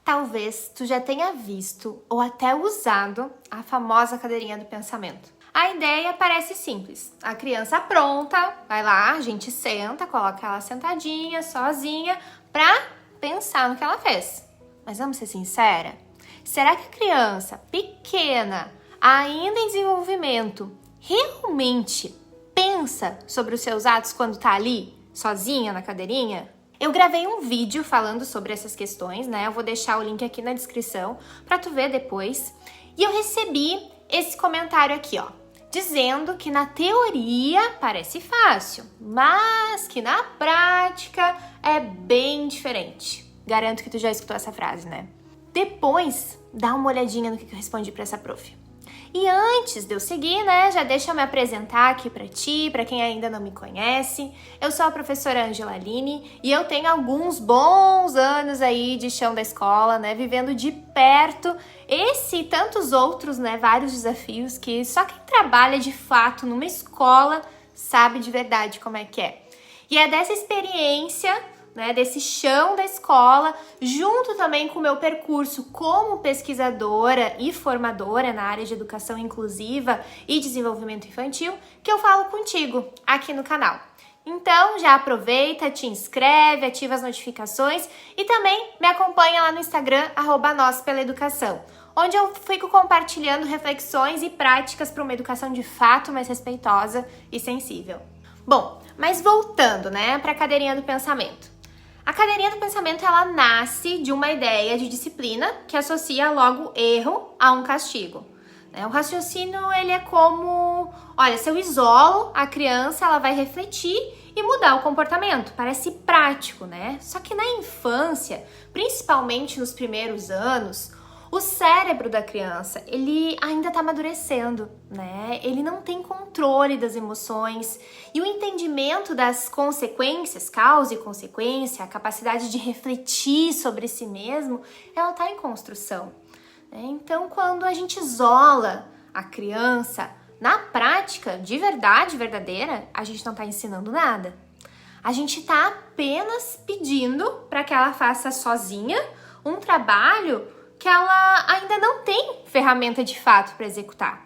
Talvez tu já tenha visto ou até usado a famosa cadeirinha do pensamento. A ideia parece simples. A criança pronta, vai lá, a gente senta, coloca ela sentadinha, sozinha, pra pensar no que ela fez. Mas vamos ser sincera? Será que a criança pequena, ainda em desenvolvimento, realmente pensa sobre os seus atos quando tá ali, sozinha na cadeirinha? Eu gravei um vídeo falando sobre essas questões, né? Eu vou deixar o link aqui na descrição pra tu ver depois. E eu recebi esse comentário aqui, ó, dizendo que na teoria parece fácil, mas que na prática é bem diferente. Garanto que tu já escutou essa frase, né? Depois, dá uma olhadinha no que eu respondi pra essa prof. E antes de eu seguir, né, já deixa eu me apresentar aqui pra ti, pra quem ainda não me conhece. Eu sou a professora Ângela Aline e eu tenho alguns bons anos aí de chão da escola, né, vivendo de perto esse e tantos outros, né, vários desafios que só quem trabalha de fato numa escola sabe de verdade como é que é. E é dessa experiência, né, desse chão da escola, junto também com o meu percurso como pesquisadora e formadora na área de educação inclusiva e desenvolvimento infantil, que eu falo contigo aqui no canal. Então já aproveita, te inscreve, ativa as notificações e também me acompanha lá no Instagram, @nospelaeducação, onde eu fico compartilhando reflexões e práticas para uma educação de fato mais respeitosa e sensível. Bom, mas voltando, né, para a cadeirinha do pensamento. A cadeirinha do pensamento, ela nasce de uma ideia de disciplina que associa logo erro a um castigo. O raciocínio, ele é como, olha, se eu isolo a criança, ela vai refletir e mudar o comportamento. Parece prático, né? Só que na infância, principalmente nos primeiros anos, o cérebro da criança, ele ainda está amadurecendo, né? Ele não tem controle das emoções e o entendimento das consequências, causa e consequência, a capacidade de refletir sobre si mesmo, ela está em construção, né? Então, quando a gente isola a criança, na prática, de verdade, verdadeira, a gente não está ensinando nada. A gente está apenas pedindo para que ela faça sozinha um trabalho que ela ainda não tem ferramenta de fato para executar.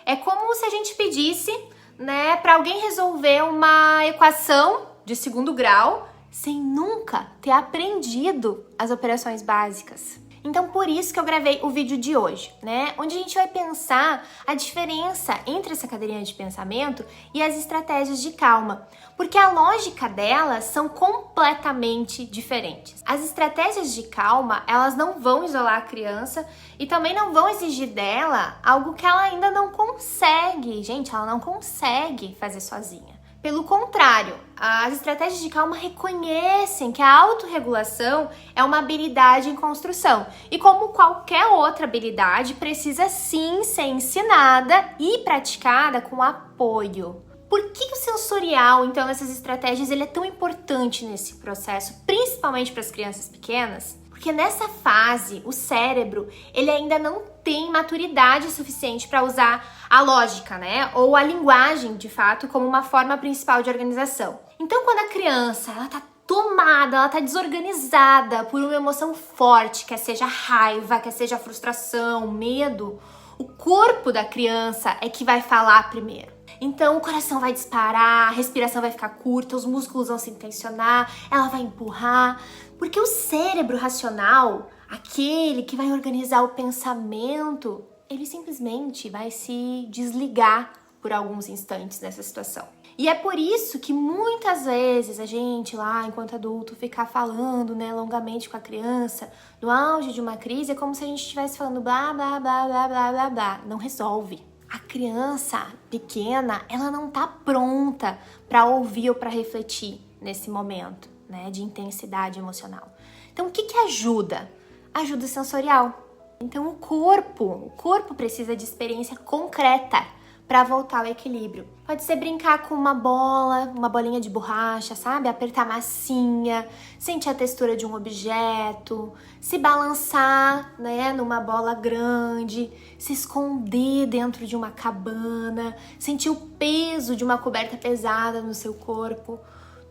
É como se a gente pedisse, né, para alguém resolver uma equação de segundo grau sem nunca ter aprendido as operações básicas. Então, por isso que eu gravei o vídeo de hoje, né? Onde a gente vai pensar a diferença entre essa cadeirinha de pensamento e as estratégias de calma, porque a lógica delas são completamente diferentes. As estratégias de calma, elas não vão isolar a criança e também não vão exigir dela algo que ela ainda não consegue. Gente, ela não consegue fazer sozinha. Pelo contrário, as estratégias de calma reconhecem que a autorregulação é uma habilidade em construção e, como qualquer outra habilidade, precisa sim ser ensinada e praticada com apoio. Por que o sensorial, então, nessas estratégias, ele é tão importante nesse processo, principalmente para as crianças pequenas? Porque nessa fase, o cérebro, ele ainda não tem maturidade suficiente para usar a lógica, né? Ou a linguagem, de fato, como uma forma principal de organização. Então, quando a criança, ela tá tomada, ela tá desorganizada por uma emoção forte, quer seja raiva, quer seja frustração, medo, o corpo da criança é que vai falar primeiro. Então, o coração vai disparar, a respiração vai ficar curta, os músculos vão se tensionar, ela vai empurrar, porque o cérebro racional, aquele que vai organizar o pensamento, ele simplesmente vai se desligar por alguns instantes nessa situação. E é por isso que muitas vezes a gente lá, enquanto adulto, ficar falando, né, longamente com a criança, no auge de uma crise, é como se a gente estivesse falando blá, blá, blá, blá, blá, blá, blá. Não resolve. A criança pequena, ela não tá pronta para ouvir ou para refletir nesse momento, né, de intensidade emocional. Então, o que ajuda? Ajuda sensorial. Então, o corpo precisa de experiência concreta para voltar ao equilíbrio. Pode ser brincar com uma bolinha de borracha, sabe? Apertar massinha, sentir a textura de um objeto, se balançar, né, numa bola grande, se esconder dentro de uma cabana, sentir o peso de uma coberta pesada no seu corpo.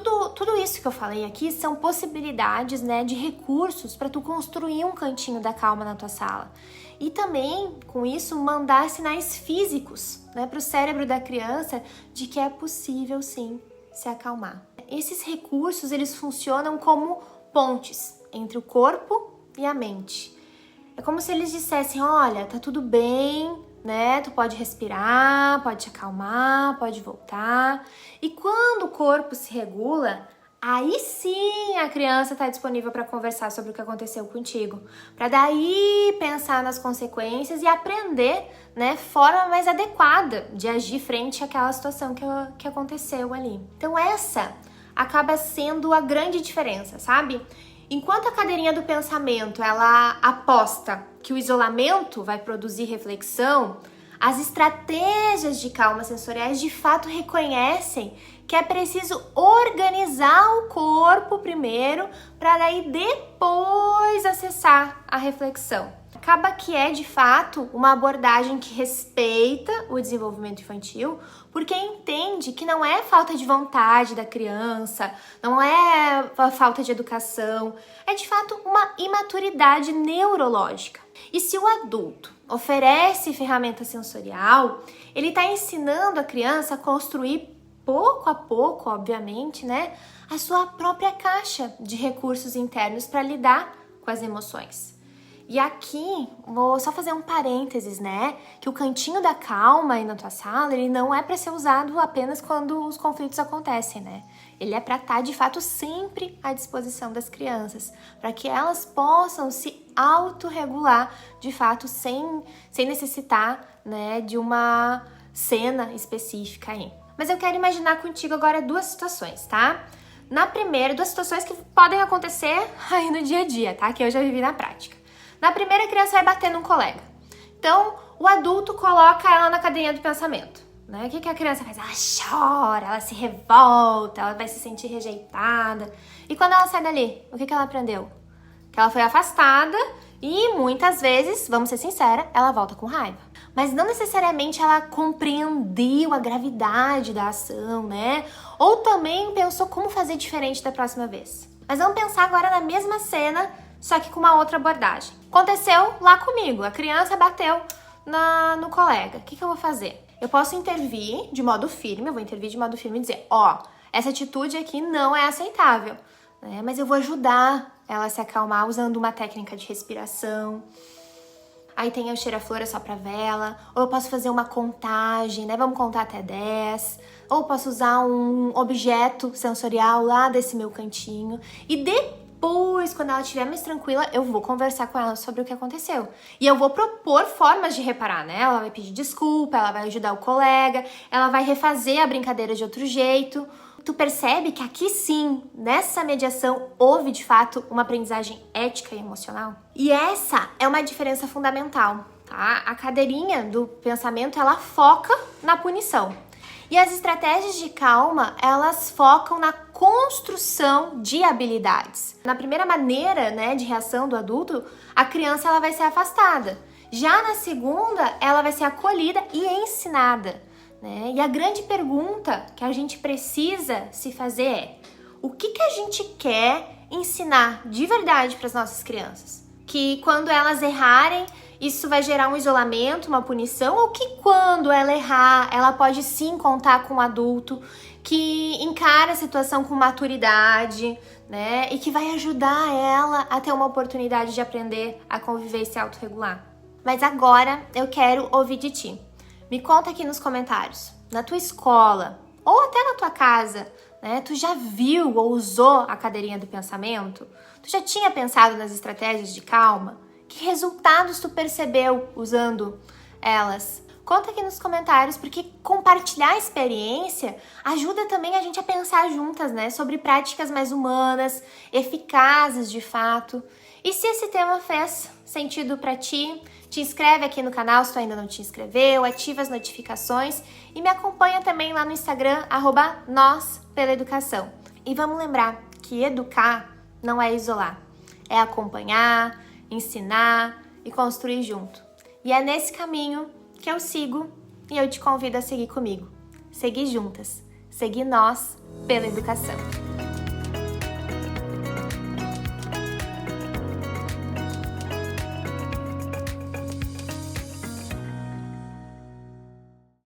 Tudo isso que eu falei aqui são possibilidades, né, de recursos para tu construir um cantinho da calma na tua sala. E também, com isso, mandar sinais físicos, né, para o cérebro da criança de que é possível, sim, se acalmar. Esses recursos, eles funcionam como pontes entre o corpo e a mente. É como se eles dissessem, olha, tá tudo bem, né? Tu pode respirar, pode te acalmar, pode voltar. E quando o corpo se regula, aí sim a criança está disponível para conversar sobre o que aconteceu contigo. Para daí pensar nas consequências e aprender, né, forma mais adequada de agir frente àquela situação que aconteceu ali. Então essa acaba sendo a grande diferença, sabe? Enquanto a cadeirinha do pensamento, ela aposta que o isolamento vai produzir reflexão, as estratégias de calma sensoriais de fato reconhecem que é preciso organizar o corpo primeiro para daí depois acessar a reflexão. Acaba que é, de fato, uma abordagem que respeita o desenvolvimento infantil, porque entende que não é falta de vontade da criança, não é falta de educação, é, de fato, uma imaturidade neurológica. E se o adulto oferece ferramenta sensorial, ele está ensinando a criança a construir pouco a pouco, obviamente, né, a sua própria caixa de recursos internos para lidar com as emoções. E aqui, vou só fazer um parênteses, né? Que o cantinho da calma aí na tua sala, ele não é para ser usado apenas quando os conflitos acontecem, né? Ele é para estar, de fato, sempre à disposição das crianças, para que elas possam se autorregular, de fato, sem necessitar, né, de uma cena específica aí. Mas eu quero imaginar contigo agora duas situações, tá? Na primeira, duas situações que podem acontecer aí no dia a dia, tá? Que eu já vivi na prática. Na primeira, a criança vai bater num colega. Então, o adulto coloca ela na cadeirinha do pensamento, né? O que a criança faz? Ela chora, ela se revolta, ela vai se sentir rejeitada. E quando ela sai dali, o que ela aprendeu? Que ela foi afastada e muitas vezes, vamos ser sinceras, ela volta com raiva. Mas não necessariamente ela compreendeu a gravidade da ação, né? Ou também pensou como fazer diferente da próxima vez. Mas vamos pensar agora na mesma cena, só que com uma outra abordagem. Aconteceu lá comigo, a criança bateu no colega. O que eu vou fazer? Eu posso intervir de modo firme, eu vou intervir de modo firme e dizer, essa atitude aqui não é aceitável, né? Mas eu vou ajudar ela a se acalmar usando uma técnica de respiração. Aí tem o cheira-flor é só pra vela, ou eu posso fazer uma contagem, né? Vamos contar até 10, ou eu posso usar um objeto sensorial lá desse meu cantinho e depois, quando ela estiver mais tranquila, eu vou conversar com ela sobre o que aconteceu. E eu vou propor formas de reparar, né? Ela vai pedir desculpa, ela vai ajudar o colega, ela vai refazer a brincadeira de outro jeito. Tu percebe que aqui sim, nessa mediação, houve de fato uma aprendizagem ética e emocional? E essa é uma diferença fundamental, tá? A cadeirinha do pensamento, ela foca na punição. E as estratégias de calma, elas focam na construção de habilidades. Na primeira maneira, né, de reação do adulto, a criança ela vai ser afastada. Já na segunda, ela vai ser acolhida e ensinada, né? E a grande pergunta que a gente precisa se fazer é: o que a gente quer ensinar de verdade para as nossas crianças? Que quando elas errarem, isso vai gerar um isolamento, uma punição, ou que quando ela errar, ela pode sim contar com um adulto que encara a situação com maturidade, né? E que vai ajudar ela a ter uma oportunidade de aprender a conviver e se autorregular. Mas agora eu quero ouvir de ti. Me conta aqui nos comentários, na tua escola ou até na tua casa, né? Tu já viu ou usou a cadeirinha do pensamento? Tu já tinha pensado nas estratégias de calma? Que resultados tu percebeu usando elas? Conta aqui nos comentários, porque compartilhar a experiência ajuda também a gente a pensar juntas, né? Sobre práticas mais humanas, eficazes de fato. E se esse tema fez sentido pra ti, te inscreve aqui no canal se tu ainda não te inscreveu, ativa as notificações e me acompanha também lá no Instagram, @nospelaeducação. E vamos lembrar que educar não é isolar, é acompanhar, ensinar e construir junto. E é nesse caminho que eu sigo e eu te convido a seguir comigo. Seguir juntas, Segue nós pela educação.